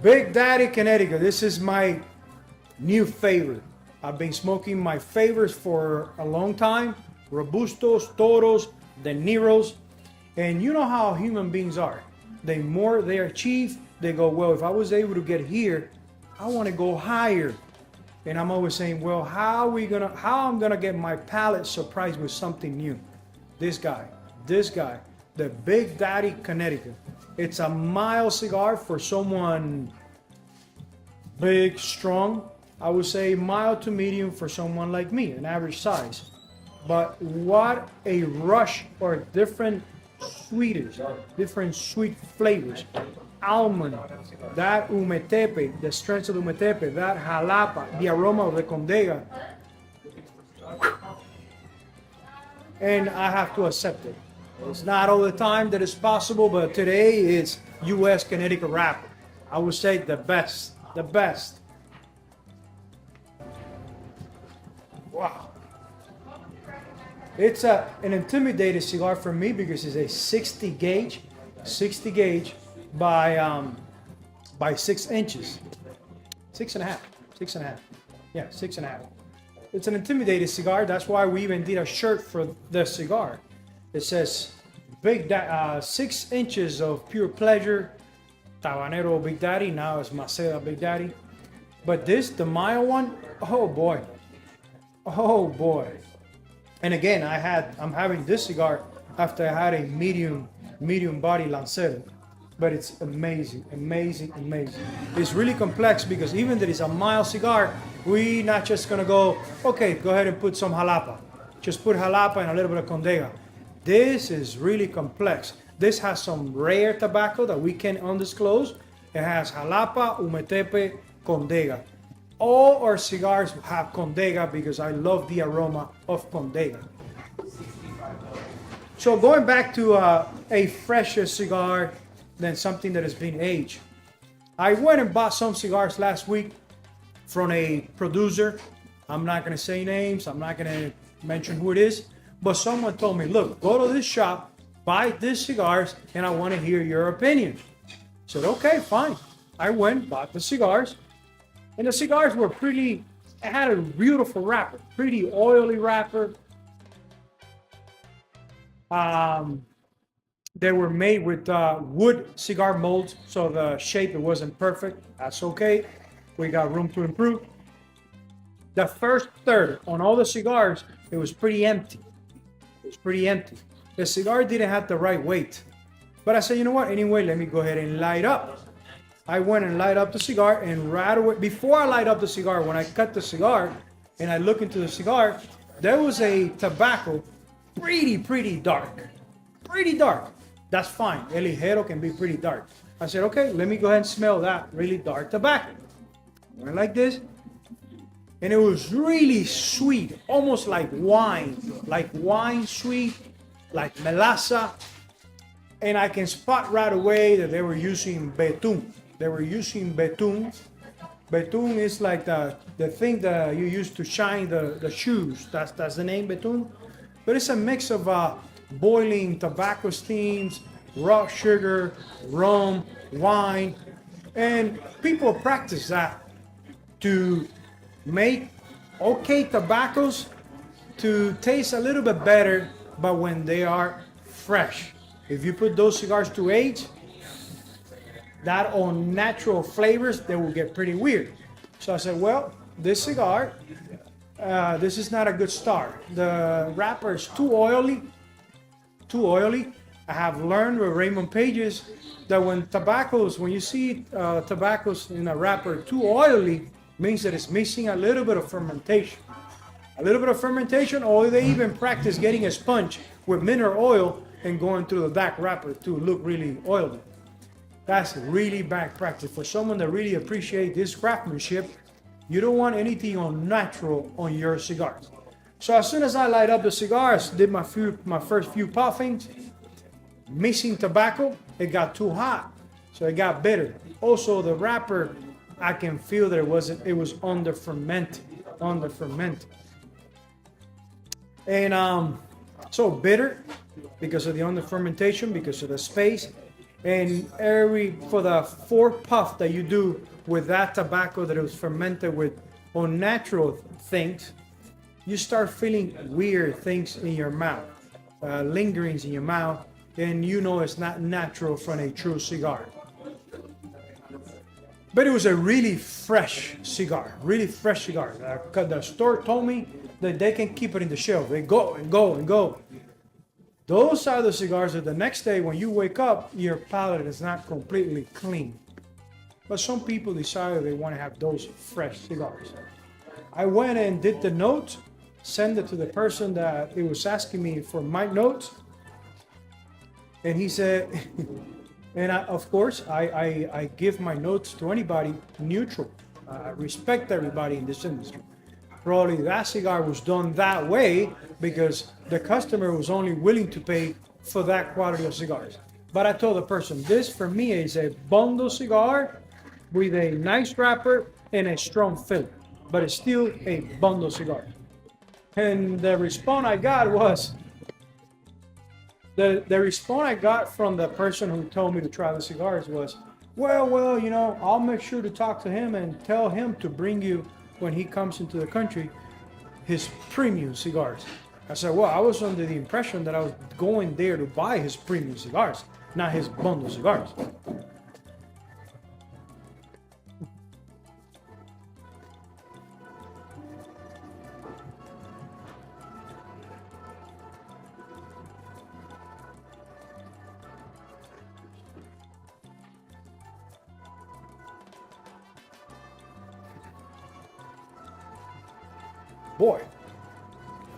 Big Daddy Connecticut. This is my new favorite. I've been smoking my favorites for a long time. Robustos, Toros, De Niros. And you know how human beings are. The more they achieve, they go, well, if I was able to get here, I want to go higher. And I'm always saying, well, how I'm gonna get my palate surprised with something new? This guy, the Big Daddy Connecticut. It's a mild cigar for someone big, strong. I would say mild to medium for someone like me, an average size. But what a rush or different sweetness, different sweet flavors. Almond, that umetepe, the strength of the umetepe, that jalapa, the aroma of the condega. And I have to accept it. It's not all the time that it's possible, but today is U.S. Connecticut wrapper. I would say the best, the best. Wow. It's an intimidating cigar for me because it's a 60 gauge by 6 inches. 6.5. Yeah, 6.5. It's an intimidating cigar. That's why we even did a shirt for the cigar. It says 6 inches of pure pleasure, Tabanero Big Daddy. Now it's Maceda Big Daddy. But this, the mild one, oh boy. And again, I'm having this cigar after I had a medium body Lancero. But it's amazing. It's really complex because even though it's a mild cigar, we not just gonna go, okay, go ahead and put some jalapa. Just put jalapa and a little bit of condega. This is really complex. This has some rare tobacco that we can undisclose. It has jalapa, umetepe, condega. All our cigars have condega because I love the aroma of condega. So going back to a fresher cigar than something that has been aged. I went and bought some cigars last week from a producer. I'm not going to say names. I'm not going to mention who it is. But someone told me, look, go to this shop, buy these cigars, and I want to hear your opinion. I said, okay, fine. I went, bought the cigars. And the cigars were it had a beautiful wrapper, pretty oily wrapper. They were made with wood cigar molds, so the shape, it wasn't perfect. That's okay. We got room to improve. The first third on all the cigars, it was pretty empty. The cigar didn't have the right weight. But I said, you know what? Anyway, let me go ahead and light up. I went and light up the cigar, and right away, before I light up the cigar, when I cut the cigar and I look into the cigar, there was a tobacco pretty dark. That's fine. El Ligero can be pretty dark. I said, okay, let me go ahead and smell that really dark tobacco. Went like this. And it was really sweet, almost like wine sweet, like melaza. And I can spot right away that they were using betún. Betún is like the thing that you use to shine the shoes. That's the name, betún. But it's a mix of boiling tobacco steams, raw sugar, rum, wine. And people practice that to make okay tobaccos to taste a little bit better, but when they are fresh. If you put those cigars to age, that unnatural flavors, they will get pretty weird. So I said, well, this cigar, this is not a good start. The wrapper is too oily. I have learned with Raymond Pages that when you see tobaccos in a wrapper too oily, means that it's missing a little bit of fermentation. Or they even practice getting a sponge with mineral oil and going through the back wrapper to look really oily. That's really bad practice. For someone that really appreciates this craftsmanship, you don't want anything unnatural on your cigars. So as soon as I light up the cigars, did my first few puffings, missing tobacco, it got too hot, so it got bitter. Also, the wrapper, I can feel that it was under fermented. And so bitter because of the under fermentation, because of the space. And every for the fourth puff that you do with that tobacco that was fermented with unnatural things, you start feeling weird things in your mouth, lingerings in your mouth, and you know it's not natural from a true cigar. But it was a really fresh cigar, really fresh cigar. The store told me that they can keep it in the shelf. They go and go and go. Those are the cigars that the next day when you wake up, your palate is not completely clean. But some people decided they want to have those fresh cigars. I went and did the note, sent it to the person that it was asking me for my notes. And he said, and of course, I give my notes to anybody neutral. I respect everybody in this industry. Probably that cigar was done that way because the customer was only willing to pay for that quality of cigars. But I told the person, this for me is a bundle cigar with a nice wrapper and a strong filler, but it's still a bundle cigar. And the response I got was, the response I got from the person who told me to try the cigars was, well, you know, I'll make sure to talk to him and tell him to bring you, when he comes into the country, his premium cigars. I said, well, I was under the impression that I was going there to buy his premium cigars, not his bundle cigars. Boy,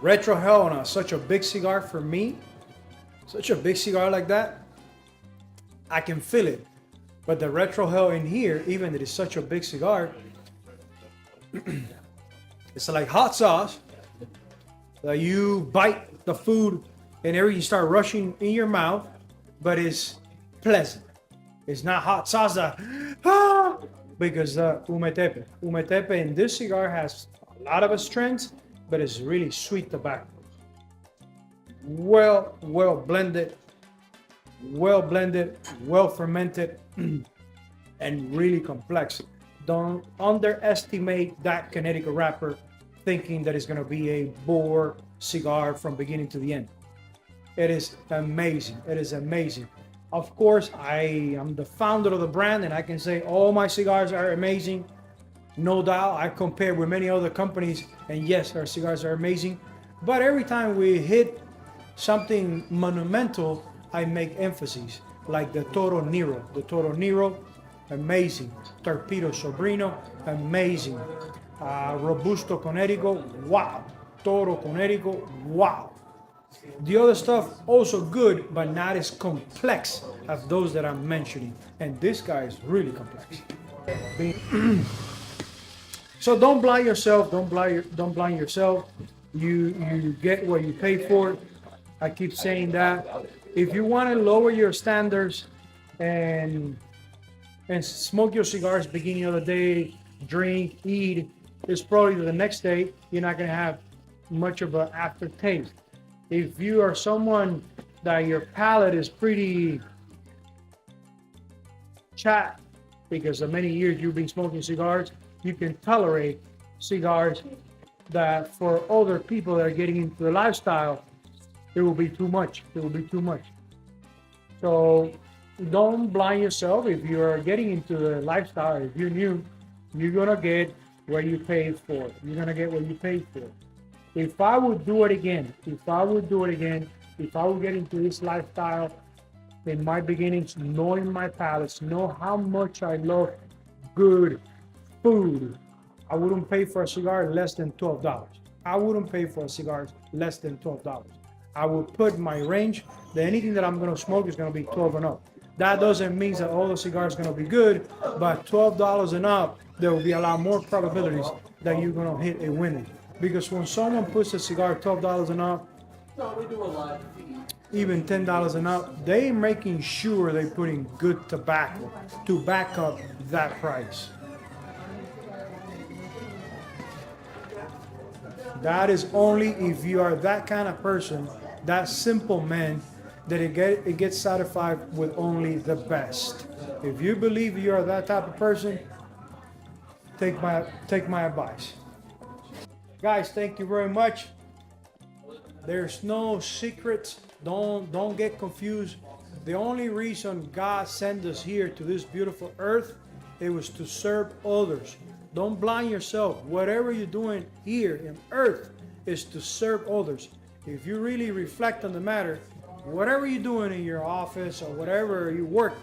retro hell on such a big cigar for me, such a big cigar like that, I can feel it. But the retro hell in here, even that it's such a big cigar, it's like hot sauce that you bite the food and everything start rushing in your mouth, but it's pleasant. It's not hot sauce that, because umetepe in this cigar has a lot of strength, but it's really sweet tobacco. Well blended, well fermented, and really complex. Don't underestimate that Connecticut wrapper thinking that it's going to be a bore cigar from beginning to the end. It is amazing. It is amazing. Of course, I am the founder of the brand and I can say all my cigars are amazing. No doubt, I compare with many other companies, and yes, our cigars are amazing. But every time we hit something monumental, I make emphasis, like the Toro Nero. The Toro Nero, amazing. Torpedo Sobrino, amazing. Robusto Connecticut, wow. Toro Connecticut, wow. The other stuff also good, but not as complex as those that I'm mentioning. And this guy is really complex. So don't blind yourself. Don't blind yourself. You get what you pay for. I keep saying that. If you want to lower your standards and smoke your cigars beginning of the day, drink, eat, it's probably the next day you're not gonna have much of an aftertaste. If you are someone that your palate is pretty chat because of many years you've been smoking cigars, you can tolerate cigars that for other people that are getting into the lifestyle, it will be too much. It will be too much. So don't blind yourself. If you are getting into the lifestyle, if you're new, you're gonna get what you paid for. You're gonna get what you paid for. If I would do it again, if I would get into this lifestyle in my beginnings, knowing my palates, know how much I love good food, I wouldn't pay for a cigar less than $12. I wouldn't pay for a cigar less than $12. I will put my range that anything that I'm going to smoke is going to be 12 and up. That doesn't mean that all the cigars are going to be good, but $12 and up, there will be a lot more probabilities that you're going to hit a winner. Because when someone puts a cigar $12 and up, even $10 and up, they're making sure they're putting good tobacco to back up that price. That is only if you are that kind of person, that simple man, that it gets satisfied with only the best. If you believe you are that type of person, take my advice. Guys, thank you very much. There's no secrets. Don't get confused. The only reason God sent us here to this beautiful earth, it was to serve others. Don't blind yourself. Whatever you're doing here in earth is to serve others. If you really reflect on the matter, whatever you're doing in your office or whatever you work,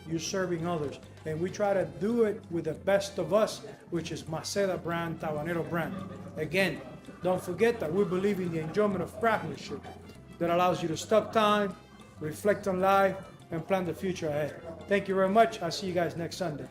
you're serving others. And we try to do it with the best of us, which is Maceda brand, Tabanero brand. Again, don't forget that we believe in the enjoyment of craftsmanship that allows you to stop time, reflect on life, and plan the future ahead. Thank you very much. I'll see you guys next Sunday.